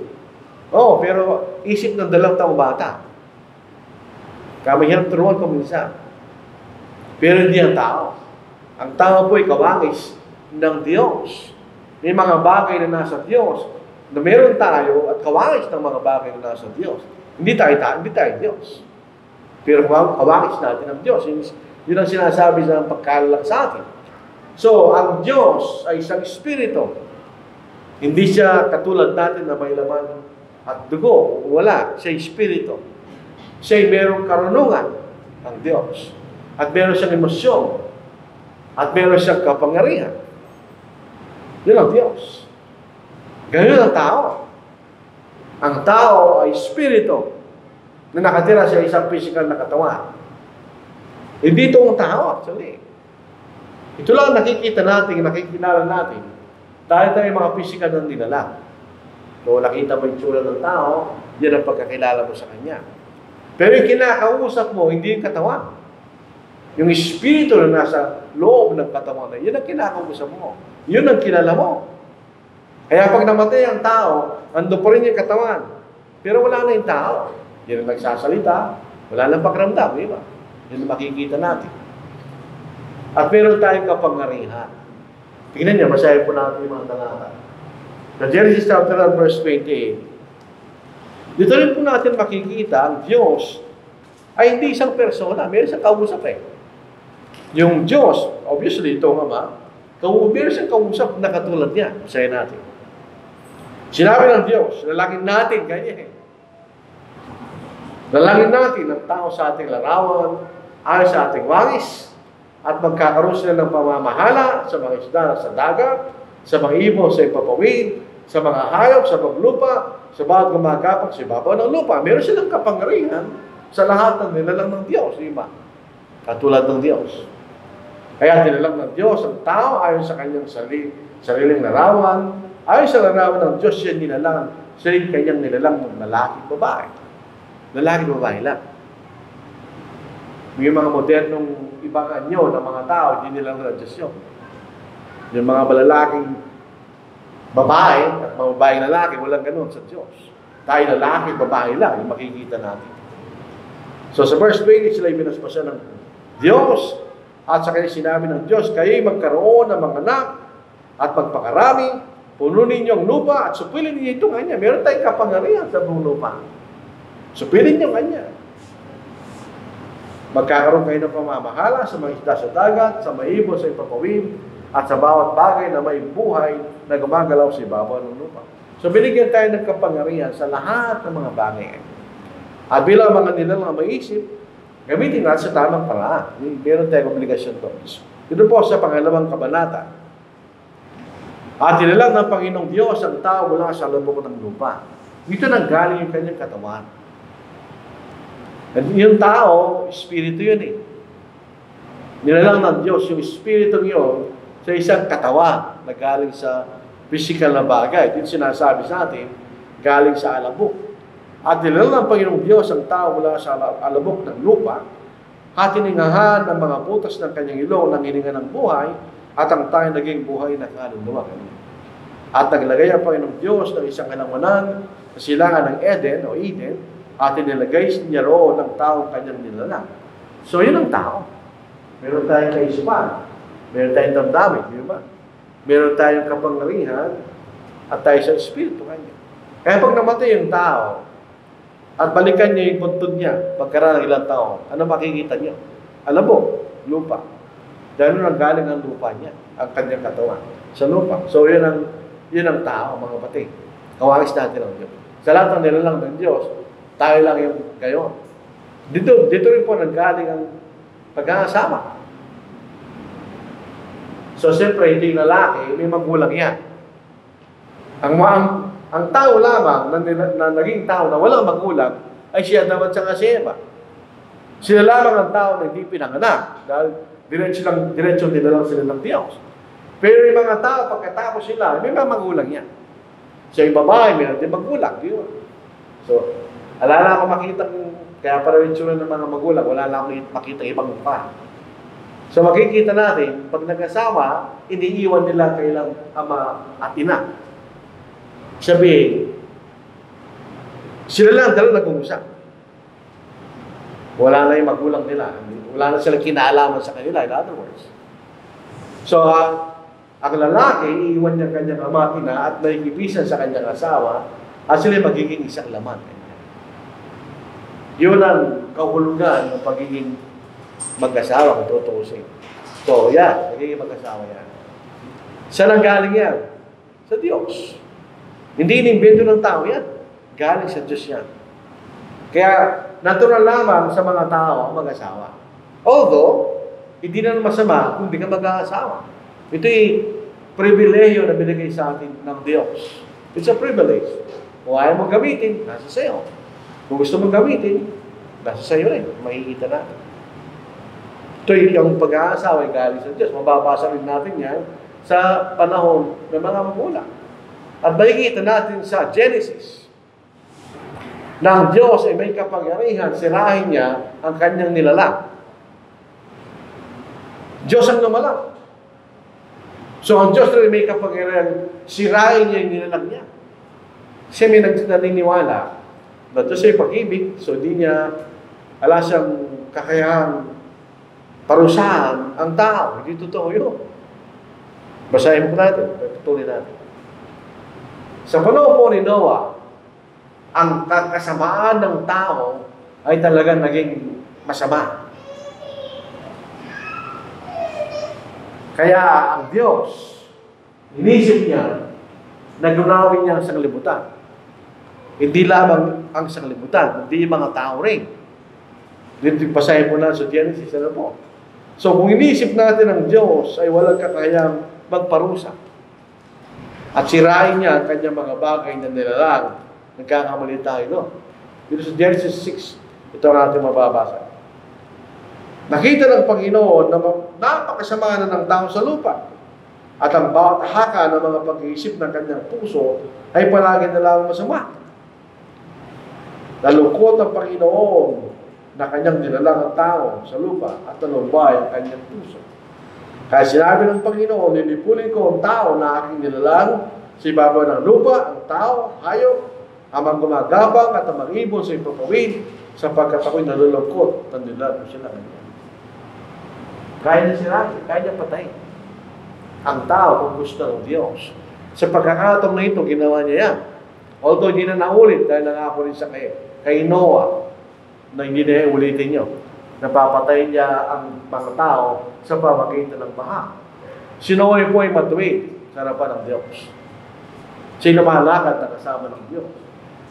Oo, pero isip ng 2 taong bata. Kamahirap turuan ko minsan. Pero hindi ang tao. Ang tao po ay kawangis ng Diyos. May mga bagay na nasa Diyos na meron tayo at kawangis ng mga bagay na nasa Diyos. Hindi tayo Diyos. Pero kawangis natin ng Diyos. Yun ang sinasabi sa pagkalalak sa atin. So, ang Diyos ay isang espiritu. Hindi siya katulad natin na may laman at dugo. Wala. Siya espiritu. Siya ay merong karunungan ang Diyos. At meron siyang emosyon. At meron siyang kapangyarihan. Yun ang Diyos. Ganyan ang tao. Ang tao ay espiritu na nakatira sa isang physical na katawan. Hindi ito ang tao, actually. Ito lang nakikita natin, nakikilala natin, dahil tayo mga physical na dinala. So, nakita mo yung tsura ng tao, yan ang pagkakilala mo sa kanya. Pero yung kinakausap mo, hindi yung katawan. Yung espiritu na nasa loob ng katawan na, yun ang kinakausap mo. Yun ang kilala mo. Kaya pag namatay ang tao, ando pa rin yung katawan. Pero wala na yung tao. Yan ang nagsasalita, wala nang pakiramdam, di ba? Yan ang makikita natin. At meron tayong kapangyarihan. Tingnan niyo, masahin po natin yung mga talata. Sa Genesis chapter 1, verse 28, dito rin po natin makikita ang Diyos ay hindi isang persona. Meron siyang kausap eh. Yung Diyos, obviously, ito nga meron siyang kausap na katulad niya. Masahin natin. Sinabi ng Diyos, lalangin natin, ganyan eh. Lalangin natin ang tao sa ating larawan, ayon sa ating wangis, at magkakaroon sila ng pamamahala sa mga isda sa dagat, sa mga ibon sa ipapawid, sa mga hayop sa paglupa, sa bawat gumagapang sa ibabaw ng lupa. Meron silang kapangyarihan sa lahat ng nilalang ng Diyos, di ba? Katulad ng Diyos. Kaya nilalang ng Diyos ang tao ayon sa kanyang sariling larawan. Ayon sa larawan ng Diyos, siya nilalang, siya kanyang nilalang ng lalaki at babae. Lalaki at babae lang. May mga modernong ibang anyo ng mga tao, hindi nilang ng Diyos yun. Yung mga malalaking babae at mga babaeng lalaki, walang ganun sa Diyos. Tayo lalaki, babae lang, yung makikita natin. So sa verse 20, sila minaspasya ng Diyos at sa kanya sinabi ng Diyos, kayo'y magkaroon ng mga anak at magpakarami, pununin niyo ang lupa at supilin niyo itong kanya. Meron tayong kapangyarihan sa buong lupa. Supilin niyo ang kanya. Magkakaroon kayo ng pamamahala sa mga isda sa dagat, sa mga ibon sa ipapawid, at sa bawat bagay na may buhay na gumagalaw sa ibabaw ng lupa. So binigyan tayo ng kapangyarihan sa lahat ng mga bagay. At bilang mga nilalang maisip, gamitin natin sa tamang paraan. Meron tayong obligasyon to. Ito po sa pangalawang kabanata. At nilalang ng Panginoong Diyos ang tao mula sa lubok ng lupa. Dito nanggaling yung kanyang katawan. At yung tao, espiritu yun eh. Nilalang ng Diyos yung espiritu yun sa isang katawan na galing sa physical na bagay. Dito sinasabi sa atin, galing sa alabok. At nilalang ng Panginoong Diyos ang tao mula sa alabok ng lupa, at hiningahan ng mga butas ng kanyang ilong ng hininga ng buhay, at ang tayo naging buhay na kaluluwa. At naglagay ang Panginoong Diyos ng isang halamanan sa silangan ng Eden o Eden, at inilagay niya roon ng taong kanyang nilalang. So yun ang tao. Meron tayong kaisipan, meron tayong damdamin, di ba? Meron tayong kapangyarihan at tayo sa espiritu kanya. Kaya pag namatay yung tao at balikan niya yung buntod niya pagkaraan ng ilang taon, ano makikita niyo? Alabok, lupa. Dahil nung galing ang lupa niya, ang kanyang katawan, sa lupa. So, yun ang tao, mga kapatid. Kawangis natin ang Diyos. Sa lahat ng nilalang ng Diyos, tayo lang yung kayo. Dito rin po nanggaling ang pag-aasama. So, siyempre, hindi yung lalaki, may magulang yan. Ang tao lamang na naging tao na walang magulang ay siya naman sa Eva. Sila lamang ang tao na hindi pinanganak dahil diretso nilalang sila ng Diyos. Pero yung mga tao, pagkatapos sila, may mga magulang yan. So, yung babae, may natin magulang. Yun. So, alala ako makita kaya para yung tsura ng mga magulang, wala lang ako makita ibang mukha. So, makikita natin, pag nag-asawa, iniiwan nila kailang ama at ina. Sabihin, sila lang dalawa nag-uusap. Wala na yung magulang nila. Wala na silang kinaalaman sa kanila, in other words. So, ang lalaki, iiwan niya kanyang ama at ina at naikipisan sa kanyang asawa at sila magiging isang laman. Yun ang kahulugan ng pagiging mag-asawa kung tutuusin. So, yan. Nagiging mag-asawa yan. Saan ang galing yan? Sa Diyos. Hindi inimbento ng tao yan. Galing sa Diyos yan. Kaya, natural lamang sa mga tao ang mag-asawa. Although, hindi na masama kung hindi ka mag-asawa. Ito'y pribilehiyo na binigay sa atin ng Diyos. It's a privilege. Kung ayaw mong gamitin, nasa sayo. Kung gusto mong gamitin, nasa sayo rin. Makikita natin. Ito'y yung pag-aasawa ay galing sa Diyos. Mababasa rin natin yan sa panahon ng mga magulang. At makikita natin sa Genesis na ang Diyos ay may kapangyarihan, sirahin niya ang kanyang nilalang. Diyos ang lumalang. So ang Diyos rin may kapangyarihan, sirahin niya yung nilalang niya. Siya may naniniwala na Diyos ay pag-ibig, so di niya ala siyang kakayahang parusahan ang tao. Hindi totoo yun. Basahin po natin, patuloy natin. Sa panahon po ni Noah, ang kasamaan ng tao ay talagang naging masama. Kaya ang Diyos, inisip niya na gunawin niya ang sanglibutan. Hindi lamang ang sanglibutan, hindi yung mga tao rin. Dito pasahin po na sa Genesis, ano po? So kung inisip natin ang Diyos ay walang kakayang magparusa at sirain niya ang kanyang mga bagay na nilalang, nagkakamali tayo, no? Dito sa Genesis 6, ito ang ating mababasa. Nakita ng Panginoon na napakasama na ng tao sa lupa at ang bawat haka ng mga pag-iisip ng kanyang puso ay palagi na lang masama. Nalungkot ang Panginoon na kanyang nilalang ang tao sa lupa at nalumbay ang kanyang puso. Kaya sinabi ng Panginoon, nilipulin ko ang tao na aking nilalang sa ibabaw ng lupa, ang tao, hayop, ang mga gumagabang at ang mga ibon sa ipapawid sapagkat ako'y nalulungkot at nilalang ko sila. Kaya niya sirahin, kaya niya patayin ang tao kung gusto ng Diyos. Sa pagkakataon na ito, ginawa niya yan. Although hindi na naulit dahil nangako rin sa kay Noah na hindi na ulitin niyo. Napapatayin niya ang mga tao sa pamagitan ng baha. Si Noah po ay matuwid sa harapan ng Diyos. Siya lumalakad na kasama ng Diyos.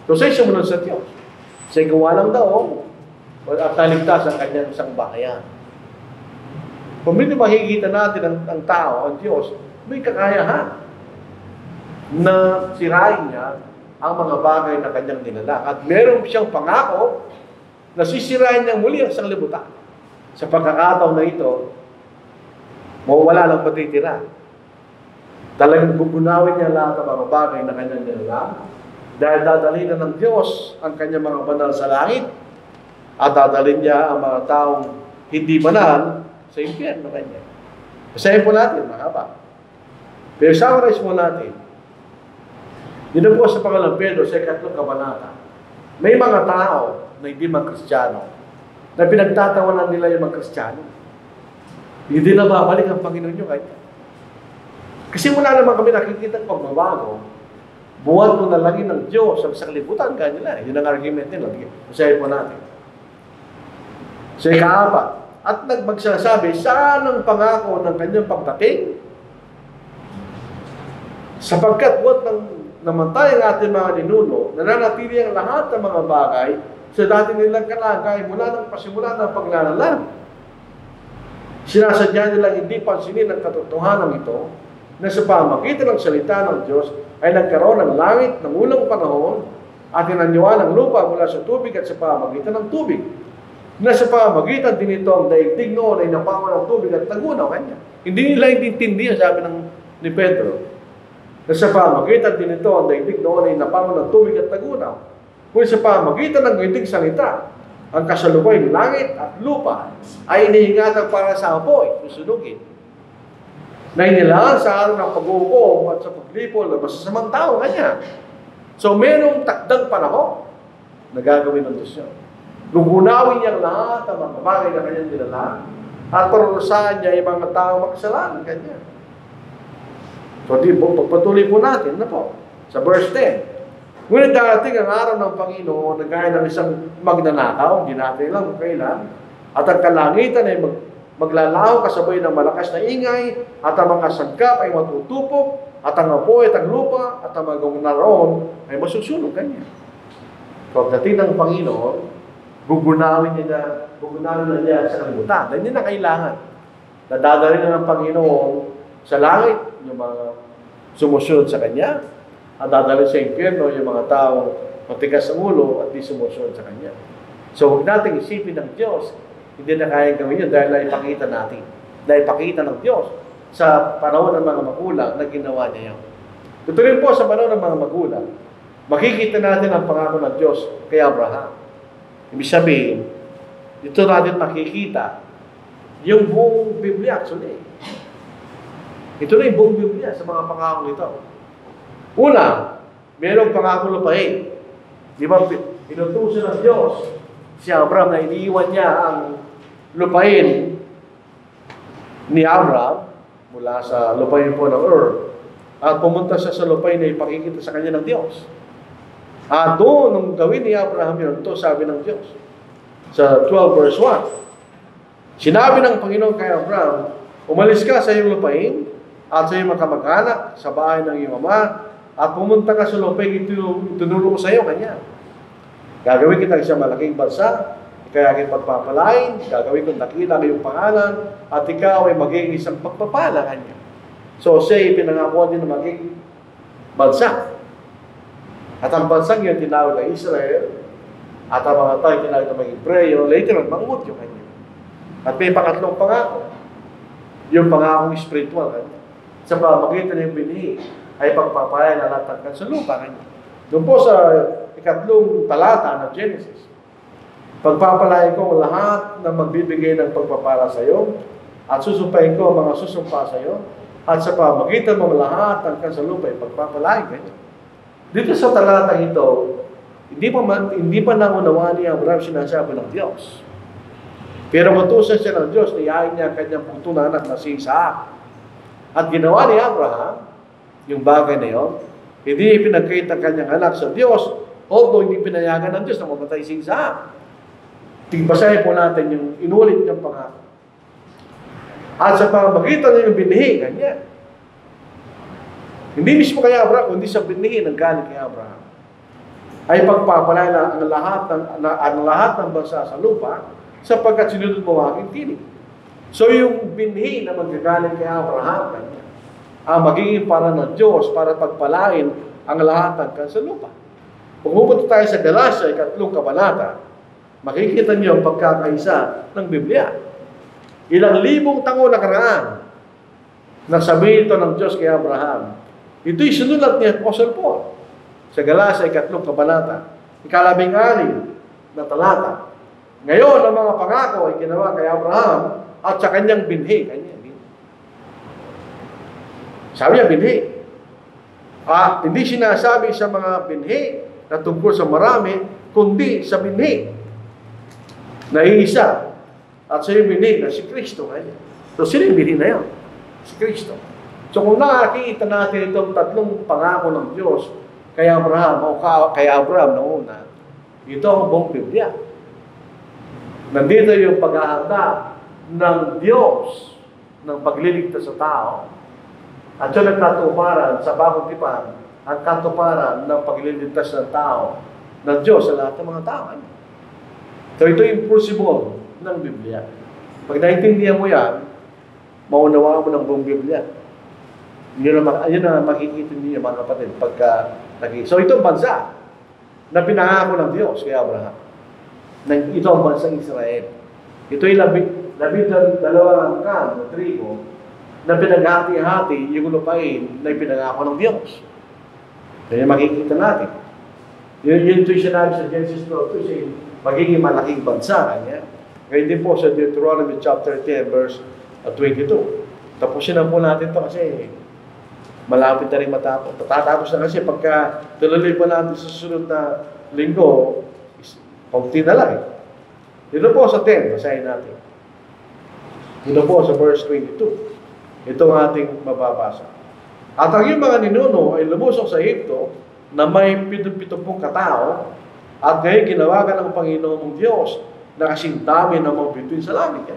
So siya'y sumunod sa Diyos. Siya'y gawa lang daw at naligtas ang kanyang isang bahayan. Kung hindi makikita natin ang tao, ang Diyos, may kakayahan na sirain niya ang mga bagay na kanyang nilalang. At meron siyang pangako na sisirain niya muli ang sanglibutan. Sa pagkakataon na ito, mawala lang patitira. Talagang gugunawin niya lahat ng mga bagay na kanyang nilalang dahil dadalhin na ng Diyos ang kanyang mga banal sa langit at dadalhin niya ang mga taong hindi banal sa impyerno kanya. Basahin po natin, mahaba. Pero summarize mo natin. Dito po sa Pangalang Pedro, sa 2 kabanata, may mga tao na hindi mag-Kristiyano na pinagtatawanan nila yung mag-Kristiyano. Hindi na babalik ang Panginoon nyo kahit. Kasi wala naman kami nakikita ng pagbabago. Buwan mo na langin ng Diyos ang sanglibutan ka nila. Yun ang argument nila. Basahin po natin. Sa 4, at magsasabi, saan ang pangako ng kanyang pagdating? Sapagkat buhat ng namatay ang ating mga ninuno, nananatili ang lahat ng mga bagay sa dati nilang kalagay mula ng pasimula ng paglalalang. Sinasadya nilang hindi pansinin ang katotohanan ito na sa pamagitan ng salita ng Diyos ay nagkaroon ng langit ng unang panahon at inanyuan ng lupa mula sa tubig at sa pamagitan ng tubig. Na sa pamagitan din ito ang daigdig noon ay napawa ng tubig at nagunaw kanya. Hindi nila intindihan, sabi ni Pedro, na sa pamagitan din ito ang daigdig noon ay napawa ng tubig at nagunaw. Kung sa pamagitan ng itig salita, ang kasalukay ng langit at lupa ay inihingatan para sa apoy, susunugin. Na inilaan sa araw ng pag-uukom at sa paglipol na masasamang tao kanya. So, merong takdang panahon na gagawin ng Diyos yun. Gugunawin niya lahat ang mga bagay na kanyang dinala at parurusahan niya yung mga tao makasalanan kanya. So, pagpatuloy po natin na po sa verse 10. Ngunit darating ang araw ng Panginoon na gaya ng isang magnanakaw, hindi natin lang kung kailan, at ang kalangitan ay maglalaho kasabay ng malakas na ingay, at ang mga sagkap ay matutupok, at ang apoy at ang lupa, at ang mga naroon ay masusunog kanya. So, pagdating ng Panginoon, gugunawin na niya sa kangutan. Hindi na kailangan. Nadadali na ng Panginoon sa langit, yung mga sumusunod sa Kanya, at dadali sa impyerno yung mga taong matigas ang ulo at di sumusunod sa Kanya. So, huwag natin isipin ng Diyos, hindi na kaya gawin yun dahil naipakita natin. Naipakita ng Diyos sa panahon ng mga magulang na ginawa niya yun. Ito rin po sa panahon ng mga magulang, makikita natin ang pangako ng Diyos kay Abraham. Ibig sabihin, dito natin makikita yung buong Biblia actually. Ito na yung buong Biblia sa mga pangako ito. Una, mayroong pangako lupain. Di ba, inutusan ng Diyos si Abraham na iniiwan niya ang lupain ni Abraham mula sa lupain po ng Ur at pumunta siya sa lupain na ipakikita sa kanya ng Diyos. At doon, nung gawin ni Abraham yun, ito sabi ng Diyos sa 12 verse 1. Sinabi ng Panginoon kay Abraham, umalis ka sa iyong lupain at sa iyong makamag-anak sa bahay ng iyong ama at pumunta ka sa lupain itinuro ko sa iyo kanya. Gagawin kita isang malaking bansa, kaya aking pagpapalain, gagawin kong dakila ang iyong pangalan at ikaw ay magiging isang pagpapala kanya. So siya ipinangakuan din na maging bansa. At ang bansang yun tinawag na Israel, at ang mga tayo tinawag na maging Hebreo, later on, mangut yung kanya. At may pangatlong pangako, yung pangakong spiritual kanya. Sa pamagitan ng binhi, ay pagpapaya na latagkan sa lupa kanya. Doon po sa ikatlong talata ng Genesis, pagpapalain ko lahat na magbibigay ng pagpapala sa iyo, at susumpahin ko ang mga susumpa sa iyo, at sa pamagitan mo lahat hanggang sa lupa, ay pagpapalain kanya. Dito sa talatang ito, hindi pa nangunawaan ni Abraham sinasabi ng Diyos. Pero matusan siya ng Diyos, niyain niya ang kanyang putong anak na si Isaac. At ginawa ni Abraham, yung bagay na yun, hindi ipinagkait ang kanyang anak sa Diyos, although hindi pinayagan ng Diyos na mamatay si Isaac. Tingbasahin po natin yung inulit ng pangako. At sa pamagitan niya yung binhi, ganyan. Hindi mismo kay Abraham, kundi sa binhi ng galing kay Abraham. Ay pagpapalay na ang lahat ng bansa sa lupa sapagkat sinunod mo aking tinig. So yung binhi na magagaling kay Abraham, kanya, ang magiging para ng Diyos para pagpalain ang lahat hanggang sa lupa. Kung pupunta tayo sa Galatia, 3 kabanata, makikita niyo ang pagkakaisa ng Biblia. Ilang libong taon nakaraan, nasabi ito ng Diyos kay Abraham. Ito'y sinulat ni Apostle Paul sa Galatia, 3 kabanata, 16 na talata. Ngayon, ang mga pangako ay ginawa kay Abraham at sa kanyang binhi. Sabi niya, binhi. Hindi sinasabi sa mga binhi na tungkol sa marami, kundi sa binhi na iisa. At sa yung binhi na si Kristo. So, sino yung binhi na yan? Si Kristo. So, kung nakakita natin itong tatlong pangako ng Diyos kay Abraham, o kay Abraham na una, ito ang buong Biblia. Nandito yung paghahanda ng Diyos ng pagliligtas sa tao at siya nagkatuparan sa bagong tipan ang katuparan ng pagliligtas ng tao ng Diyos sa lahat ng mga tao. So ito yung principle ng Biblia. Pag naintindihan mo yan, maunawaan mo ng buong Biblia. Yun na makikita niyo mga kapatid pagka so ito ang bansa na pinangako ng Diyos kay Abraham. Ito ang bansang Israel. Ito yung dalawang angkan o tribo na pinaghati-hati yung lupain na ipinangako ng Diyos. Kaya makikita natin. Yun ito yung sinabi sa Genesis 12, siya magiging malaking bansa. Ngayon din po sa Deuteronomy chapter 10 verse 22. Tapusin na po natin ito kasi malapit na rin matapos. Tatapos na kasi pagka tuloy pa natin sa susunod na linggo, kaunti na lang. Dito po sa 10, basahin natin. Dito po sa verse 22. Ito ang ating mababasa. At ang iyong mga ninuno ay lumusok sa Egypto na may 70 katao at ngayon ginawagan ng Panginoon mong Diyos na kasing dami na mga bituin sa langit.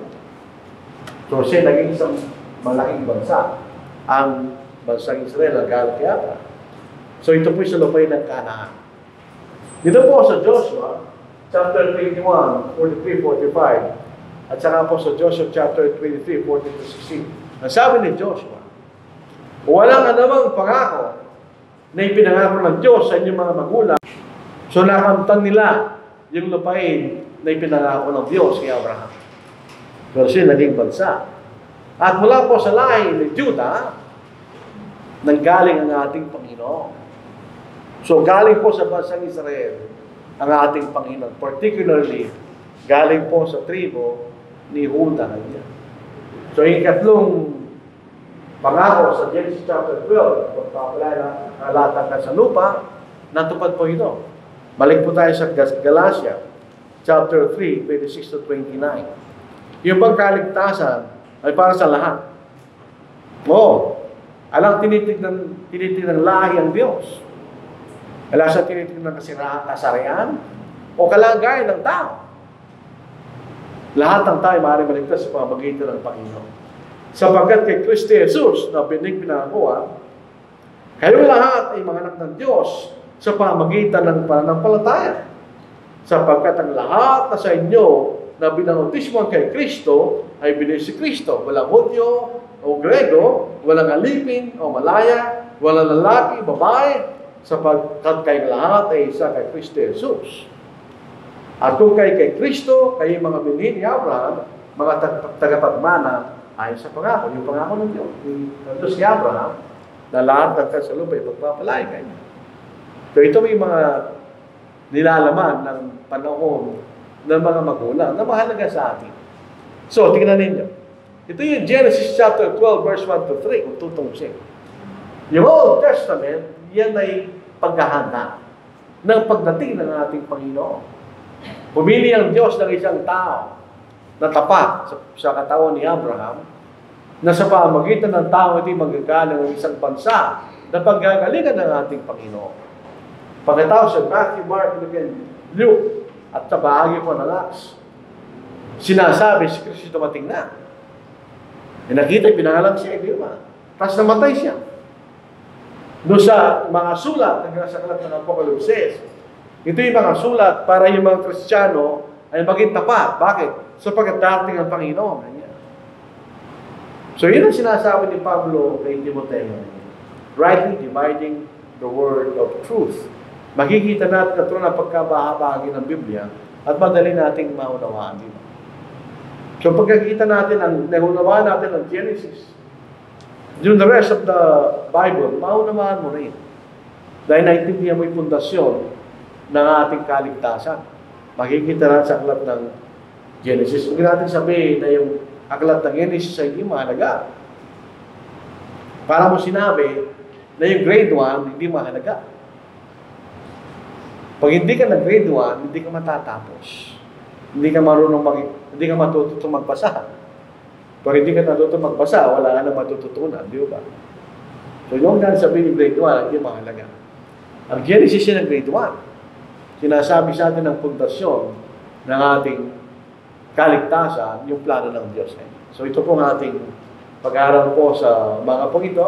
So siya naging isang malaking bansa. Ang bansang Israel ang galit kay Abraham. So ito po sa lupain ng Canaan. Dito po sa Joshua chapter 21, 43, 45 at saka po sa Joshua chapter 23, 14-16. Ang sabi ni Joshua, walang anumang pangako na ipinangako ng Diyos sa inyong mga magulang. So nakamtan nila yung lupain na ipinangako ng Diyos kay Abraham. Pero siya naging bansa. At mula po sa lahi ni Judah, nanggaling ang ating Panginoon. So galing po sa bansang Israel ang ating Panginoon. Particularly, galing po sa tribo ni Judah. So yung ikatlong pangako sa Genesis chapter 12, pagpapalala na latag ka sa lupa, natupad po ito. Balik po tayo sa Galatia chapter 3, 26-29. Yung pagkaligtasan ay para sa lahat. Alang tinitignan lahi ang Diyos. Wala siya tinitignan kasarian o kalagayan ng tao. Lahat ng tayo maaaring maligtas sa pamamagitan ng Panginoon. Sapagkat kay Kristo Jesus na pinangako, kayo lahat ay mga anak ng Diyos sa pamamagitan ng pananampalataya. Sapagkat ang lahat na sa inyo na binautismo kay Kristo ay binili si Kristo. Walang Hudyo o Grego, walang alipin o Malaya, walang lalaki, babae, sapagkat kayong lahat ay isa kay Kristo Jesus. At kung kay Kristo, kayo mga binhi ni Abraham, mga tagapagmana ayon sa pangako, yung pangako ng Diyos. Ito si Abraham, na lahat ng kasalupa ay pagpapalay kayo. So ito may mga nilalaman ng panahon ng mga magulang na mahalaga sa atin. So, tingnan ninyo. Ito yung Genesis chapter 12, verse 1-3, kung tutungsin. Yung Old Testament, yan ay paghahanda ng pagdating ng ating Panginoon. Pumili ang Diyos ng isang tao na tapat sa katawan ni Abraham, na sa pamamagitan ng tao ito magagaling ng isang bansa na paggagalingan ng ating Panginoon. Pagkatapos sa Matthew, Mark, Luke, at sa bahagi po ng Acts, sinasabi si Kristo dumating na. Nakita, pinangalan siya, di ba? Tapos namatay siya. Doon sa mga sulat, sa kalat ng Apocalypse, ito yung mga sulat para yung mga Kristiyano ay maging tapat. Bakit? Sapagkat dating ang Panginoon. So yun ang sinasabi ni Pablo kay Timoteo. Rightly dividing the word of truth. Makikita natin na ito na pagkabahagi ng Biblia at madali nating maunawaan. So pagkakita natin, naunawaan natin ang Genesis, during the rest of the Bible, maunawaan mo rin. Dahil naintindihan mo yung pundasyon ng ating kaligtasan. Makikita natin sa aklat ng Genesis. Huwag natin sabihin na yung aklat ng Genesis ay hindi mahalaga. Para mo sinabi na yung grade 1 hindi mahalaga. Pag hindi ka nag-grade 1, hindi ka matatapos. Hindi ka marunong hindi ka matututong magbasa. Pag hindi ka natutong magbasa, wala ka na matututunan, di ba? So yung sabihin ng grade 1, hindi mahalaga. Ang Genesis yung grade 1. Sinasabi sa atin ng pundasyon ng ating kaligtasan, yung plano ng Diyos. So ito pong ating pag-aaral po sa mga pong ito.